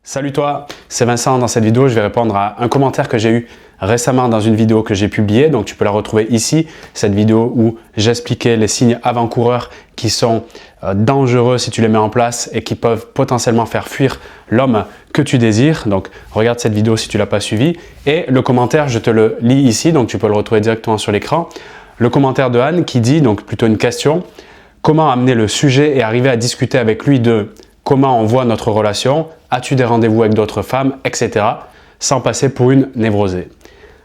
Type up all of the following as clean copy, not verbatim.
Salut toi, c'est Vincent. Dans cette vidéo, je vais répondre à un commentaire que j'ai eu récemment dans une vidéo que j'ai publiée. Donc tu peux la retrouver ici, cette vidéo où j'expliquais les signes avant-coureurs qui sont dangereux si tu les mets en place et qui peuvent potentiellement faire fuir l'homme que tu désires. Donc regarde cette vidéo si tu ne l'as pas suivie. Et le commentaire, je te le lis ici, donc tu peux le retrouver directement sur l'écran. Le commentaire de Anne qui dit, donc plutôt une question: comment amener le sujet et arriver à discuter avec lui de comment on voit notre relation, as-tu des rendez-vous avec d'autres femmes, etc. sans passer pour une névrosée.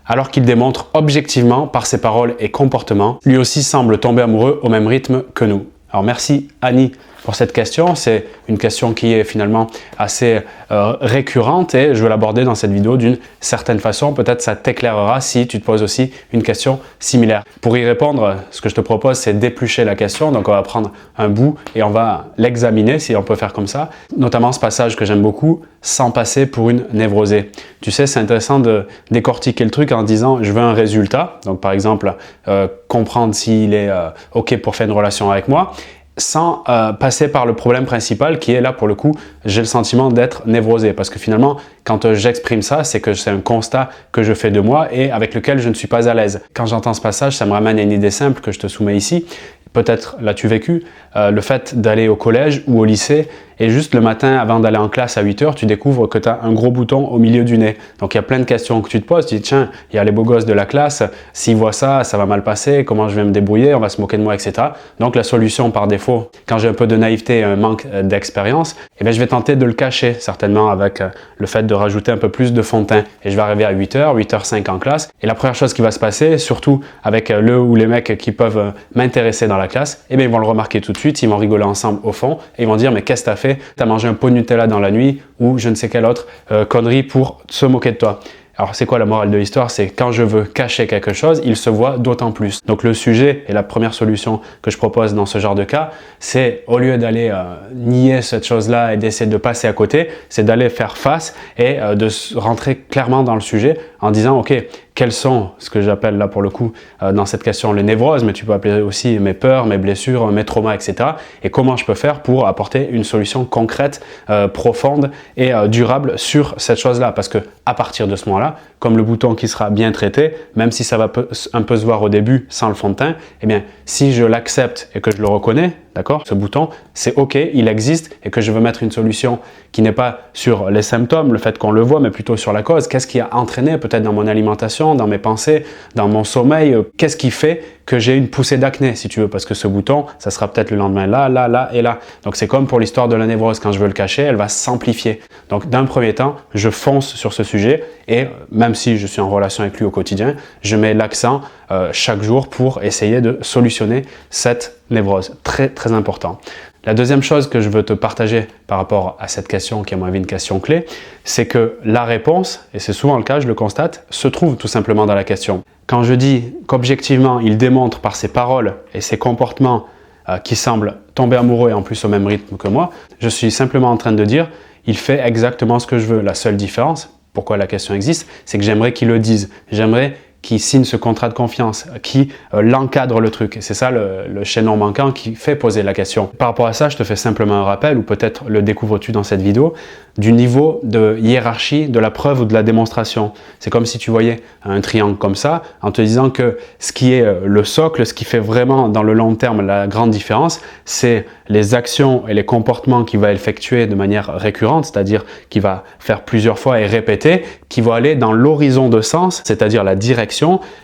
Alors qu'il démontre objectivement par ses paroles et comportements, lui aussi semble tomber amoureux au même rythme que nous. Alors merci Annie pour cette question, c'est une question qui est finalement assez récurrente et je vais l'aborder dans cette vidéo d'une certaine façon. Peut-être ça t'éclairera si tu te poses aussi une question similaire. Pour y répondre, ce que je te propose, c'est d'éplucher la question. Donc on va prendre un bout et on va l'examiner, si on peut faire comme ça. Notamment ce passage que j'aime beaucoup, sans passer pour une névrosée. Tu sais, c'est intéressant de décortiquer le truc en disant je veux un résultat. Donc par exemple, comprendre s'il est OK pour faire une relation avec moi, sans passer par le problème principal qui est là pour le coup, j'ai le sentiment d'être névrosé parce que finalement quand j'exprime ça, c'est que c'est un constat que je fais de moi et avec lequel je ne suis pas à l'aise. Quand j'entends ce passage, ça me ramène à une idée simple que je te soumets ici. Peut-être l'as-tu vécu, le fait d'aller au collège ou au lycée et juste le matin avant d'aller en classe à 8 h, tu découvres que tu as un gros bouton au milieu du nez. Donc il y a plein de questions que tu te poses, tu te dis tiens, il y a les beaux gosses de la classe, s'ils voient ça, ça va mal passer, comment je vais me débrouiller, on va se moquer de moi, etc. Donc la solution par défaut, quand j'ai un peu de naïveté et un manque d'expérience, eh bien, je vais tenter de le cacher certainement avec le fait de rajouter un peu plus de fond de teint. Et je vais arriver à 8 h, 8 h 05 en classe et la première chose qui va se passer, surtout avec le ou les mecs qui peuvent m'intéresser dans la classe, eh bien, ils vont le remarquer tout de suite, ils vont rigoler ensemble au fond et ils vont dire mais qu'est-ce que tu as fait? Tu as mangé un pot de Nutella dans la nuit ou je ne sais quelle autre connerie pour se moquer de toi. Alors c'est quoi la morale de l'histoire? C'est quand je veux cacher quelque chose, il se voit d'autant plus. Donc le sujet et la première solution que je propose dans ce genre de cas, c'est au lieu d'aller nier cette chose-là et d'essayer de passer à côté, c'est d'aller faire face et de rentrer clairement dans le sujet en disant ok, quelles sont ce que j'appelle là pour le coup dans cette question les névroses, mais tu peux appeler aussi mes peurs, mes blessures, mes traumas, etc. Et comment je peux faire pour apporter une solution concrète, profonde et durable sur cette chose-là. Parce que à partir de ce moment-là, comme le bouton qui sera bien traité, même si ça va un peu se voir au début sans le fond de teint, eh bien si je l'accepte et que je le reconnais, d'accord, ce bouton, c'est OK, il existe et que je veux mettre une solution qui n'est pas sur les symptômes, le fait qu'on le voit, mais plutôt sur la cause. Qu'est-ce qui a entraîné peut-être dans mon alimentation, dans mes pensées, dans mon sommeil, qu'est-ce qui fait que j'ai une poussée d'acné, si tu veux, parce que ce bouton, ça sera peut-être le lendemain là, là, là et là. Donc c'est comme pour l'histoire de la névrose, quand je veux le cacher, elle va s'amplifier. Donc d'un premier temps, je fonce sur ce sujet et même si je suis en relation avec lui au quotidien, je mets l'accent chaque jour pour essayer de solutionner cette névrose. Très, très important. La deuxième chose que je veux te partager par rapport à cette question, qui est à mon avis une question clé, c'est que la réponse, et c'est souvent le cas, je le constate, se trouve tout simplement dans la question. Quand je dis qu'objectivement, il démontre par ses paroles et ses comportements qu'il semble tomber amoureux et en plus au même rythme que moi, je suis simplement en train de dire, il fait exactement ce que je veux. La seule différence, pourquoi la question existe, c'est que j'aimerais qu'il le dise. J'aimerais qui signe ce contrat de confiance, qui l'encadre le truc. C'est ça le chaînon manquant qui fait poser la question. Par rapport à ça, je te fais simplement un rappel, ou peut-être le découvres-tu dans cette vidéo, du niveau de hiérarchie de la preuve ou de la démonstration. C'est comme si tu voyais un triangle comme ça, en te disant que ce qui est le socle, ce qui fait vraiment dans le long terme la grande différence, c'est les actions et les comportements qu'il va effectuer de manière récurrente, c'est-à-dire qu'il va faire plusieurs fois et répéter, qui vont aller dans l'horizon de sens, c'est-à-dire la direction,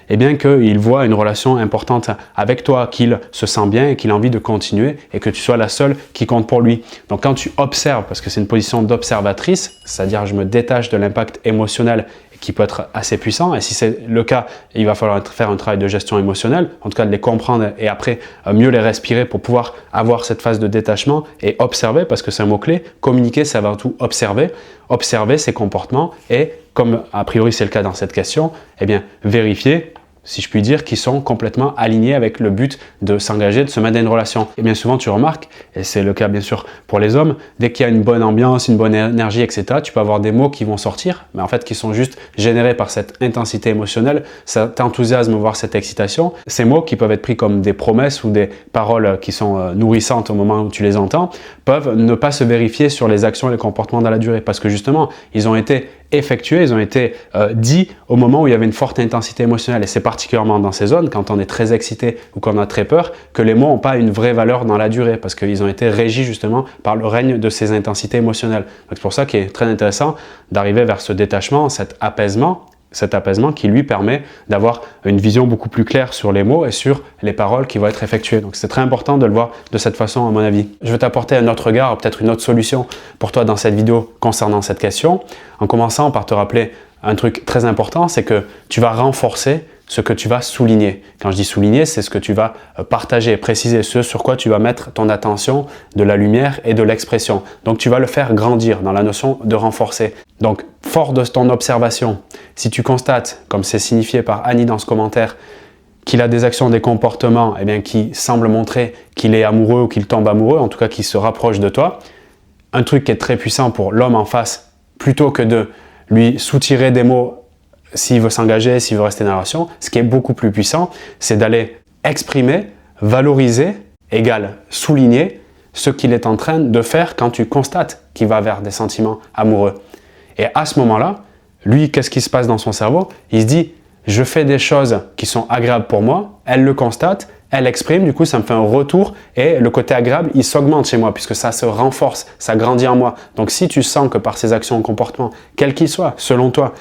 et bien qu'il voit une relation importante avec toi, qu'il se sent bien et qu'il a envie de continuer et que tu sois la seule qui compte pour lui. Donc quand tu observes, parce que c'est une position d'observatrice, c'est-à-dire je me détache de l'impact émotionnel qui peut être assez puissant, et si c'est le cas, il va falloir faire un travail de gestion émotionnelle, en tout cas de les comprendre et après mieux les respirer pour pouvoir avoir cette phase de détachement et observer, parce que c'est un mot-clé. Communiquer, c'est avant tout observer ses comportements et, comme a priori c'est le cas dans cette question, eh bien vérifier si je puis dire, qui sont complètement alignés avec le but de s'engager, de se mettre dans une relation. Et bien souvent, tu remarques, et c'est le cas bien sûr pour les hommes, dès qu'il y a une bonne ambiance, une bonne énergie, etc., tu peux avoir des mots qui vont sortir, mais en fait qui sont juste générés par cette intensité émotionnelle, cet enthousiasme, voire cette excitation. Ces mots qui peuvent être pris comme des promesses ou des paroles qui sont nourrissantes au moment où tu les entends, peuvent ne pas se vérifier sur les actions et les comportements dans la durée, parce que justement, ils ont été effectués, ils ont été dits au moment où il y avait une forte intensité émotionnelle. Et c'est particulièrement dans ces zones, quand on est très excité ou qu'on a très peur, que les mots n'ont pas une vraie valeur dans la durée, parce qu'ils ont été régis justement par le règne de ces intensités émotionnelles. C'est pour ça qu'il est très intéressant d'arriver vers ce détachement, cet apaisement qui lui permet d'avoir une vision beaucoup plus claire sur les mots et sur les paroles qui vont être effectuées. Donc c'est très important de le voir de cette façon à mon avis. Je vais t'apporter un autre regard, peut-être une autre solution pour toi dans cette vidéo concernant cette question, en commençant par te rappeler un truc très important, c'est que tu vas renforcer ce que tu vas souligner. Quand je dis souligner, c'est ce que tu vas partager, préciser, ce sur quoi tu vas mettre ton attention, de la lumière et de l'expression. Donc tu vas le faire grandir dans la notion de renforcer. Donc fort de ton observation, si tu constates, comme c'est signifié par Annie dans ce commentaire, qu'il a des actions, des comportements qui semblent montrer qu'il est amoureux ou qu'il tombe amoureux, en tout cas qu'il se rapproche de toi, un truc qui est très puissant pour l'homme en face, plutôt que de lui soutirer des mots s'il veut s'engager, s'il veut rester dans la relation, ce qui est beaucoup plus puissant, c'est d'aller exprimer, valoriser, égale souligner ce qu'il est en train de faire quand tu constates qu'il va vers des sentiments amoureux. Et à ce moment-là, lui, qu'est-ce qui se passe dans son cerveau? Il se dit, je fais des choses qui sont agréables pour moi, elle le constate, elle exprime, du coup ça me fait un retour et le côté agréable, il s'augmente chez moi puisque ça se renforce, ça grandit en moi. Donc si tu sens que par ces actions ou comportements, quels qu'ils soient, selon toi,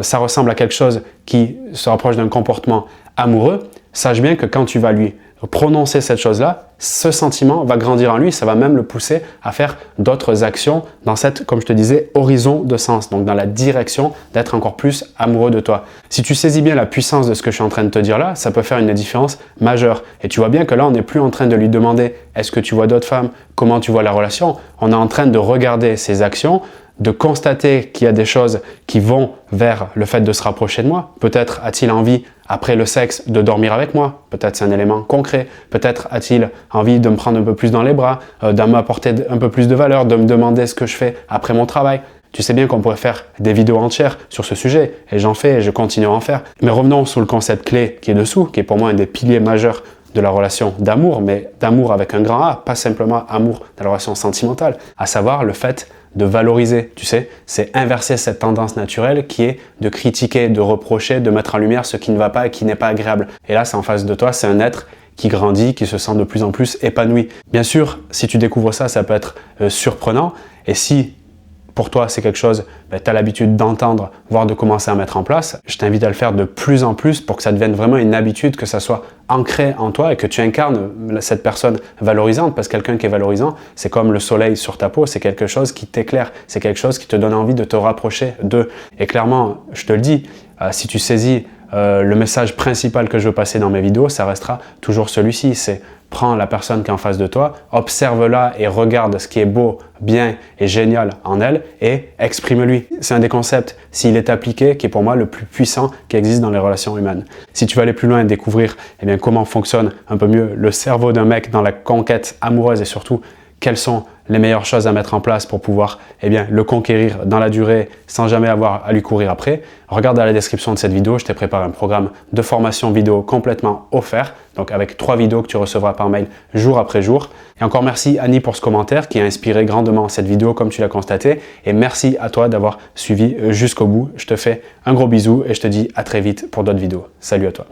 ça ressemble à quelque chose qui se rapproche d'un comportement amoureux, sache bien que quand tu vas lui prononcer cette chose-là, ce sentiment va grandir en lui, ça va même le pousser à faire d'autres actions dans cette, comme je te disais, horizon de sens, donc dans la direction d'être encore plus amoureux de toi. Si tu saisis bien la puissance de ce que je suis en train de te dire là, ça peut faire une différence majeure. Et tu vois bien que là, on n'est plus en train de lui demander « est-ce que tu vois d'autres femmes? Comment tu vois la relation ?» On est en train de regarder ses actions, de constater qu'il y a des choses qui vont vers le fait de se rapprocher de moi. Peut-être a-t-il envie, après le sexe, de dormir avec moi. Peut-être c'est un élément concret. Peut-être a-t-il envie de me prendre un peu plus dans les bras, de m'apporter un peu plus de valeur, de me demander ce que je fais après mon travail. Tu sais bien qu'on pourrait faire des vidéos entières sur ce sujet, et j'en fais et je continue à en faire. Mais revenons sur le concept clé qui est dessous, qui est pour moi un des piliers majeurs de la relation d'amour, mais d'amour avec un grand A, pas simplement amour de la relation sentimentale, à savoir le fait de valoriser, tu sais, c'est inverser cette tendance naturelle qui est de critiquer, de reprocher, de mettre en lumière ce qui ne va pas et qui n'est pas agréable. Et là, c'est en face de toi, c'est un être qui grandit, qui se sent de plus en plus épanoui. Bien sûr, si tu découvres ça, ça peut être surprenant. Et si pour toi, c'est quelque chose que tu as l'habitude d'entendre, voire de commencer à mettre en place, je t'invite à le faire de plus en plus pour que ça devienne vraiment une habitude, que ça soit ancré en toi et que tu incarnes cette personne valorisante, parce que quelqu'un qui est valorisant, c'est comme le soleil sur ta peau, c'est quelque chose qui t'éclaire, c'est quelque chose qui te donne envie de te rapprocher d'eux. Et clairement, je te le dis, si tu saisis le message principal que je veux passer dans mes vidéos, ça restera toujours celui-ci, c'est prends la personne qui est en face de toi, observe-la et regarde ce qui est beau, bien et génial en elle et exprime-lui. C'est un des concepts, s'il est appliqué, qui est pour moi le plus puissant qui existe dans les relations humaines. Si tu veux aller plus loin et découvrir comment fonctionne un peu mieux le cerveau d'un mec dans la conquête amoureuse et surtout quelles sont les meilleures choses à mettre en place pour pouvoir le conquérir dans la durée sans jamais avoir à lui courir après, regarde dans la description de cette vidéo, je t'ai préparé un programme de formation vidéo complètement offert, donc avec 3 vidéos que tu recevras par mail jour après jour. Et encore merci Annie pour ce commentaire qui a inspiré grandement cette vidéo comme tu l'as constaté, et merci à toi d'avoir suivi jusqu'au bout. Je te fais un gros bisou et je te dis à très vite pour d'autres vidéos. Salut à toi.